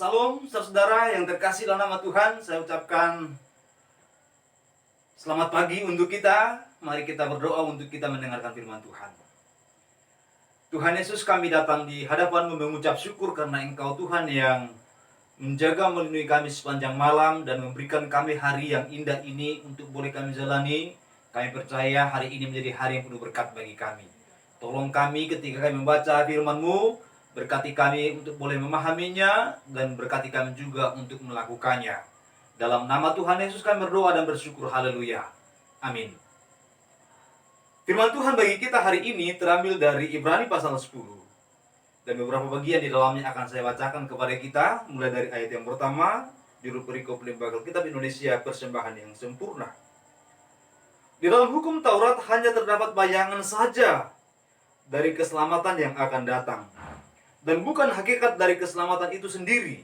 Salam saudara yang terkasih dalam nama Tuhan. Saya ucapkan selamat pagi untuk kita. Mari kita berdoa untuk kita mendengarkan firman Tuhan. Tuhan Yesus, kami datang di hadapan-Mu mengucap syukur karena Engkau Tuhan yang menjaga melindungi kami sepanjang malam dan memberikan kami hari yang indah ini untuk boleh kami jalani. Kami percaya hari ini menjadi hari yang penuh berkat bagi kami. Tolong kami ketika kami membaca firman-Mu, berkati kami untuk boleh memahaminya dan berkati kami juga untuk melakukannya. Dalam nama Tuhan Yesus kami berdoa dan bersyukur. Haleluya. Amin. Firman Tuhan bagi kita hari ini terambil dari Ibrani pasal 10. Dan beberapa bagian di dalamnya akan saya bacakan kepada kita. Mulai dari ayat yang pertama, judul perikop Lembaga Kitab Indonesia, persembahan yang sempurna. Di dalam hukum Taurat hanya terdapat bayangan saja dari keselamatan yang akan datang, dan bukan hakikat dari keselamatan itu sendiri.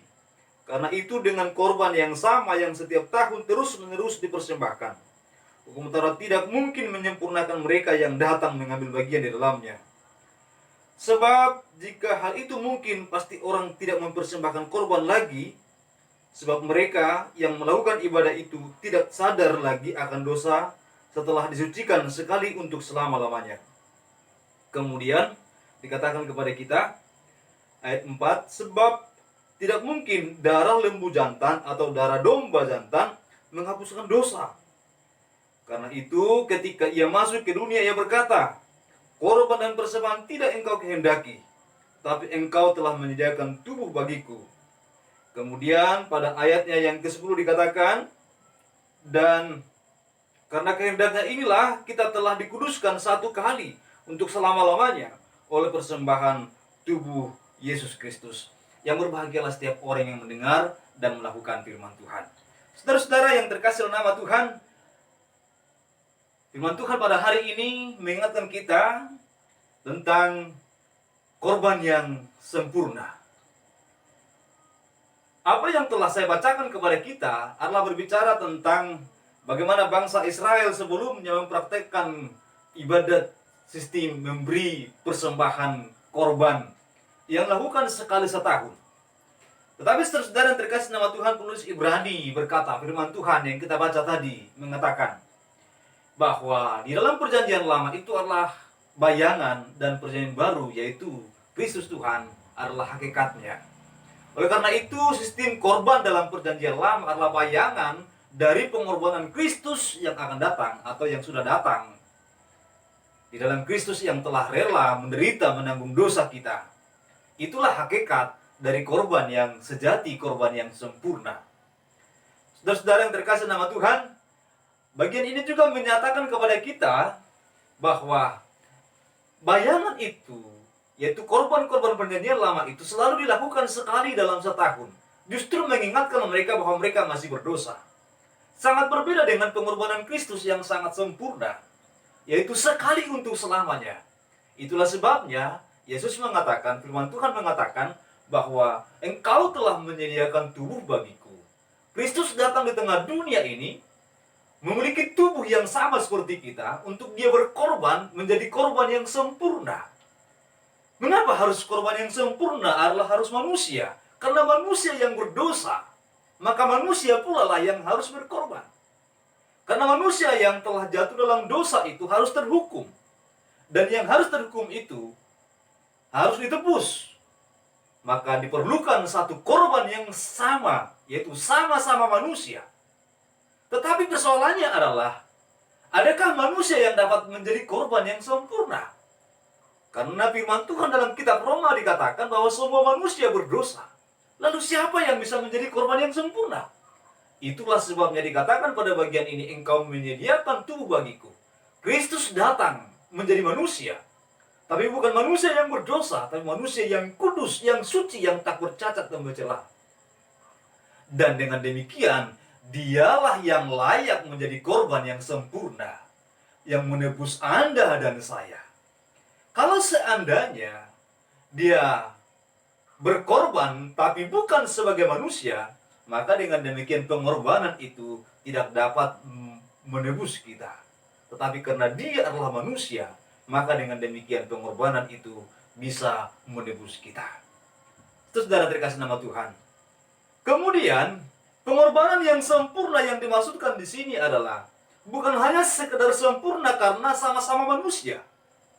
Karena itu dengan korban yang sama yang setiap tahun terus-menerus dipersembahkan, hukum Taurat tidak mungkin menyempurnakan mereka yang datang mengambil bagian di dalamnya. Sebab jika hal itu mungkin, pasti orang tidak mempersembahkan korban lagi, sebab mereka yang melakukan ibadah itu tidak sadar lagi akan dosa setelah disucikan sekali untuk selama-lamanya. Kemudian dikatakan kepada kita, ayat 4, sebab tidak mungkin darah lembu jantan atau darah domba jantan menghapuskan dosa. Karena itu ketika ia masuk ke dunia, ia berkata, korban dan persembahan tidak engkau kehendaki, tapi engkau telah menyediakan tubuh bagiku. Kemudian pada ayatnya yang ke-10 dikatakan, dan karena kehendaknya inilah kita telah dikuduskan satu kali untuk selama-lamanya oleh persembahan tubuh Yesus Kristus. Yang berbahagialah setiap orang yang mendengar dan melakukan firman Tuhan. Saudara-saudara yang terkasih dalam nama Tuhan, firman Tuhan pada hari ini mengingatkan kita tentang korban yang sempurna. Apa yang telah saya bacakan kepada kita adalah berbicara tentang bagaimana bangsa Israel sebelumnya mempraktekkan ibadat sistem memberi persembahan korban yang lakukan sekali setahun. Tetapi saudara yang terkasih nama Tuhan, penulis Ibrani berkata, firman Tuhan yang kita baca tadi mengatakan bahwa di dalam perjanjian lama itu adalah bayangan, dan perjanjian baru yaitu Kristus Tuhan adalah hakikatnya. Oleh karena itu sistem korban dalam perjanjian lama adalah bayangan dari pengorbanan Kristus yang akan datang atau yang sudah datang. Di dalam Kristus yang telah rela menderita menanggung dosa kita. Itulah hakikat dari korban yang sejati, korban yang sempurna. Saudara-saudara yang terkasih nama Tuhan, bagian ini juga menyatakan kepada kita bahwa bayangan itu, yaitu korban-korban perjanjian lama itu selalu dilakukan sekali dalam setahun. Justru mengingatkan mereka bahwa mereka masih berdosa. Sangat berbeda dengan pengorbanan Kristus yang sangat sempurna, yaitu sekali untuk selamanya. Itulah sebabnya Yesus mengatakan, firman Tuhan mengatakan bahwa engkau telah menyediakan tubuh bagiku. Kristus datang di tengah dunia ini memiliki tubuh yang sama seperti kita untuk dia berkorban menjadi korban yang sempurna. Mengapa harus korban yang sempurna adalah harus manusia? Karena manusia yang berdosa, maka manusia pula lah yang harus berkorban. Karena manusia yang telah jatuh dalam dosa itu harus terhukum. Dan yang harus terhukum itu harus ditebus. Maka diperlukan satu korban yang sama, yaitu sama-sama manusia. Tetapi persoalannya adalah, adakah manusia yang dapat menjadi korban yang sempurna? Karena firman Tuhan dalam kitab Roma dikatakan bahwa semua manusia berdosa. Lalu siapa yang bisa menjadi korban yang sempurna? Itulah sebabnya dikatakan pada bagian ini, engkau menyediakan tubuh bagiku. Kristus datang menjadi manusia. Tapi bukan manusia yang berdosa, tapi manusia yang kudus, yang suci, yang tak bercacat dan bercela. Dan dengan demikian, dialah yang layak menjadi korban yang sempurna, yang menebus Anda dan saya. Kalau seandainya dia berkorban tapi bukan sebagai manusia, maka dengan demikian pengorbanan itu tidak dapat menebus kita. Tetapi karena dia adalah manusia, maka dengan demikian pengorbanan itu bisa menebus kita. Saudara terkasih nama Tuhan, Kemudian, pengorbanan yang sempurna yang dimaksudkan di sini adalah bukan hanya sekedar sempurna karena sama-sama manusia,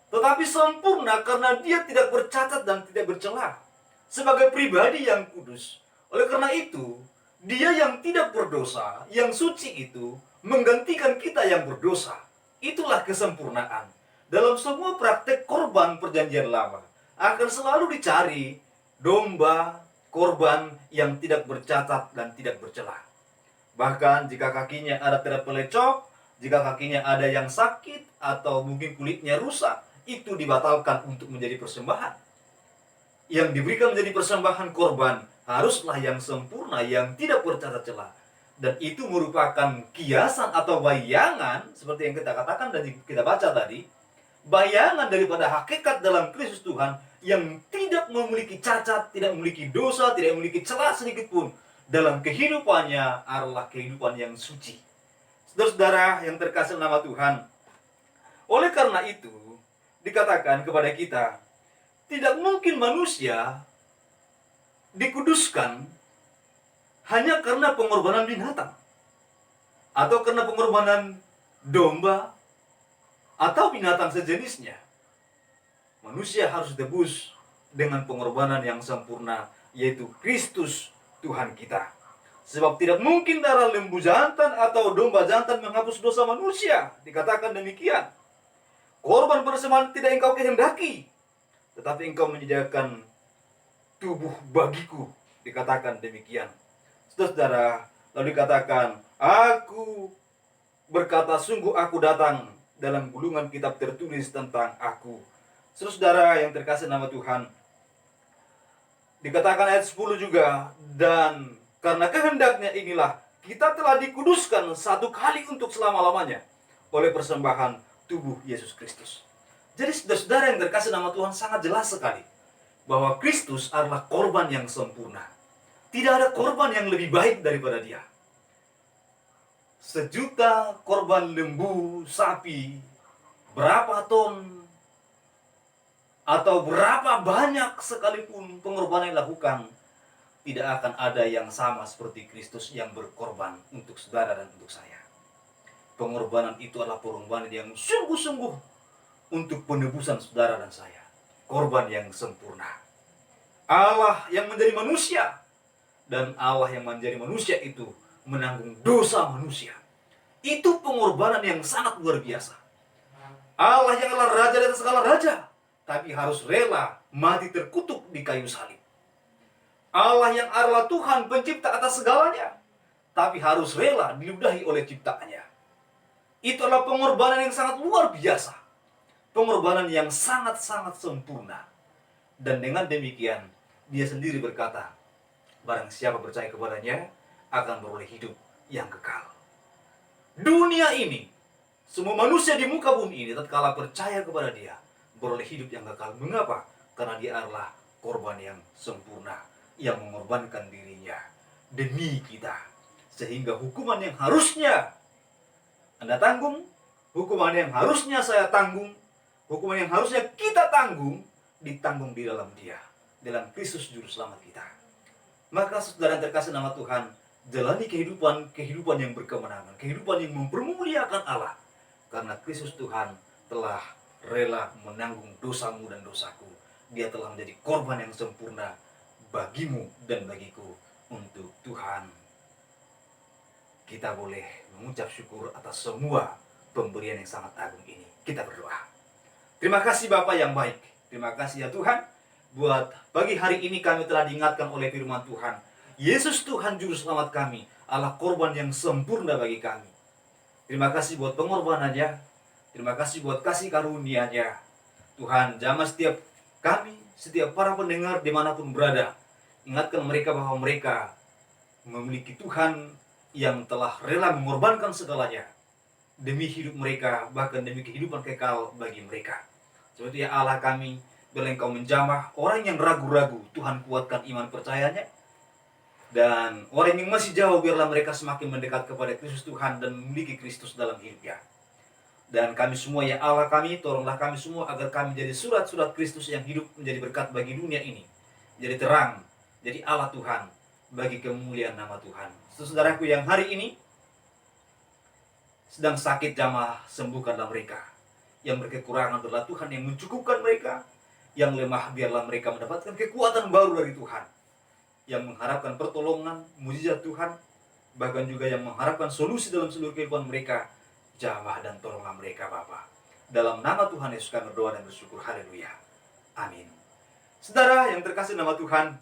tetapi sempurna karena dia tidak bercacat dan tidak bercela sebagai pribadi yang kudus. Oleh karena itu, dia yang tidak berdosa, yang suci itu menggantikan kita yang berdosa. Itulah kesempurnaan. Dalam semua praktek korban perjanjian lama akan selalu dicari domba, korban yang tidak bercacat dan tidak bercela. Bahkan jika kakinya ada terpelecok, jika kakinya ada yang sakit atau mungkin kulitnya rusak, itu dibatalkan untuk menjadi persembahan. Yang diberikan menjadi persembahan korban haruslah yang sempurna, yang tidak bercacat celah. Dan itu merupakan kiasan atau bayangan, seperti yang kita katakan dan kita baca tadi, bayangan daripada hakikat dalam Kristus Tuhan yang tidak memiliki cacat, tidak memiliki dosa, tidak memiliki celah sedikit pun. Dalam kehidupannya adalah kehidupan yang suci. Saudara-saudara yang terkasih nama Tuhan, oleh karena itu dikatakan kepada kita, tidak mungkin manusia dikuduskan hanya karena pengorbanan binatang, atau karena pengorbanan domba, atau binatang sejenisnya. Manusia harus ditebus dengan pengorbanan yang sempurna, yaitu Kristus Tuhan kita. Sebab tidak mungkin darah lembu jantan atau domba jantan menghapus dosa manusia. Dikatakan demikian. Korban persembahan tidak engkau kehendaki, tetapi engkau menyediakan tubuh bagiku. Dikatakan demikian. Saudara, lalu dikatakan, aku berkata, sungguh aku datang. Dalam gulungan kitab tertulis tentang aku. Saudara yang terkasih nama Tuhan, dikatakan ayat 10 juga, dan karena kehendaknya inilah kita telah dikuduskan satu kali untuk selama-lamanya oleh persembahan tubuh Yesus Kristus. Jadi saudara yang terkasih nama Tuhan, sangat jelas sekali bahwa Kristus adalah korban yang sempurna. Tidak ada korban yang lebih baik daripada dia. 1 juta korban lembu, sapi, berapa ton atau berapa banyak sekalipun pengorbanan yang dilakukan, tidak akan ada yang sama seperti Kristus yang berkorban untuk saudara dan untuk saya. Pengorbanan itu adalah pengorbanan yang sungguh-sungguh untuk penebusan saudara dan saya. Korban yang sempurna. Allah yang menjadi manusia, dan Allah yang menjadi manusia itu menanggung dosa manusia. Itu pengorbanan yang sangat luar biasa. Allah yang adalah raja di atas segala raja, tapi harus rela mati terkutuk di kayu salib. Allah yang adalah Tuhan pencipta atas segalanya, tapi harus rela diludahi oleh ciptaannya. Itu adalah pengorbanan yang sangat luar biasa. Pengorbanan yang sangat-sangat sempurna. Dan dengan demikian, dia sendiri berkata, barang siapa percaya kepadanya akan beroleh hidup yang kekal. Dunia ini, semua manusia di muka bumi ini tatkala percaya kepada dia, beroleh hidup yang kekal. Mengapa? Karena dia adalah korban yang sempurna, yang mengorbankan dirinya demi kita. Sehingga hukuman yang harusnya Anda tanggung, hukuman yang harusnya saya tanggung, hukuman yang harusnya kita tanggung, ditanggung di dalam dia, dalam Kristus Juru Selamat kita. Maka saudara yang terkasih nama Tuhan, jalani kehidupan yang berkemenangan, kehidupan yang mempermuliakan Allah, karena Kristus Tuhan telah rela menanggung dosamu dan dosaku. Dia telah menjadi korban yang sempurna bagimu dan bagiku. Untuk Tuhan kita boleh mengucap syukur atas semua pemberian yang sangat agung ini. Kita berdoa. Terima kasih Bapa yang baik. Terima kasih ya Tuhan, buat pagi hari ini kami telah diingatkan oleh firman Tuhan. Yesus Tuhan Juru Selamat kami adalah korban yang sempurna bagi kami. Terima kasih buat pengorbanannya. Terima kasih buat kasih karunia-Nya. Tuhan, jamah setiap kami, setiap para pendengar dimanapun berada, ingatkan mereka bahwa mereka memiliki Tuhan yang telah rela mengorbankan segalanya demi hidup mereka, bahkan demi kehidupan kekal bagi mereka. Seperti ya Allah kami, bila Engkau menjamah orang yang ragu-ragu, Tuhan kuatkan iman percayanya. Dan orang yang masih jauh, biarlah mereka semakin mendekat kepada Kristus Tuhan dan memiliki Kristus dalam hidupnya. Dan kami semua ya Allah kami, tolonglah kami semua agar kami menjadi surat-surat Kristus yang hidup menjadi berkat bagi dunia ini. Jadi terang, jadi Allah Tuhan bagi kemuliaan nama Tuhan. Saudaraku yang hari ini sedang sakit, jamah sembuhkanlah mereka. Yang berkekurangan adalah Tuhan yang mencukupkan mereka. Yang lemah biarlah mereka mendapatkan kekuatan baru dari Tuhan. Yang mengharapkan pertolongan, mujizat Tuhan, bahkan juga yang mengharapkan solusi dalam seluruh kehidupan mereka, jamah dan tolonglah mereka Bapa. Dalam nama Tuhan Yesus kami berdoa dan bersyukur. Haleluya. Amin. Saudara yang terkasih nama Tuhan,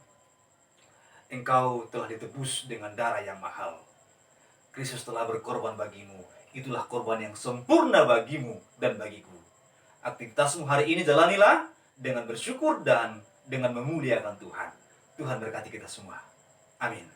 engkau telah ditebus dengan darah yang mahal. Kristus telah berkorban bagimu. Itulah korban yang sempurna bagimu dan bagiku. Aktivitasmu hari ini jalanilah dengan bersyukur dan dengan memuliakan Tuhan. Tuhan berkati kita semua. Amin.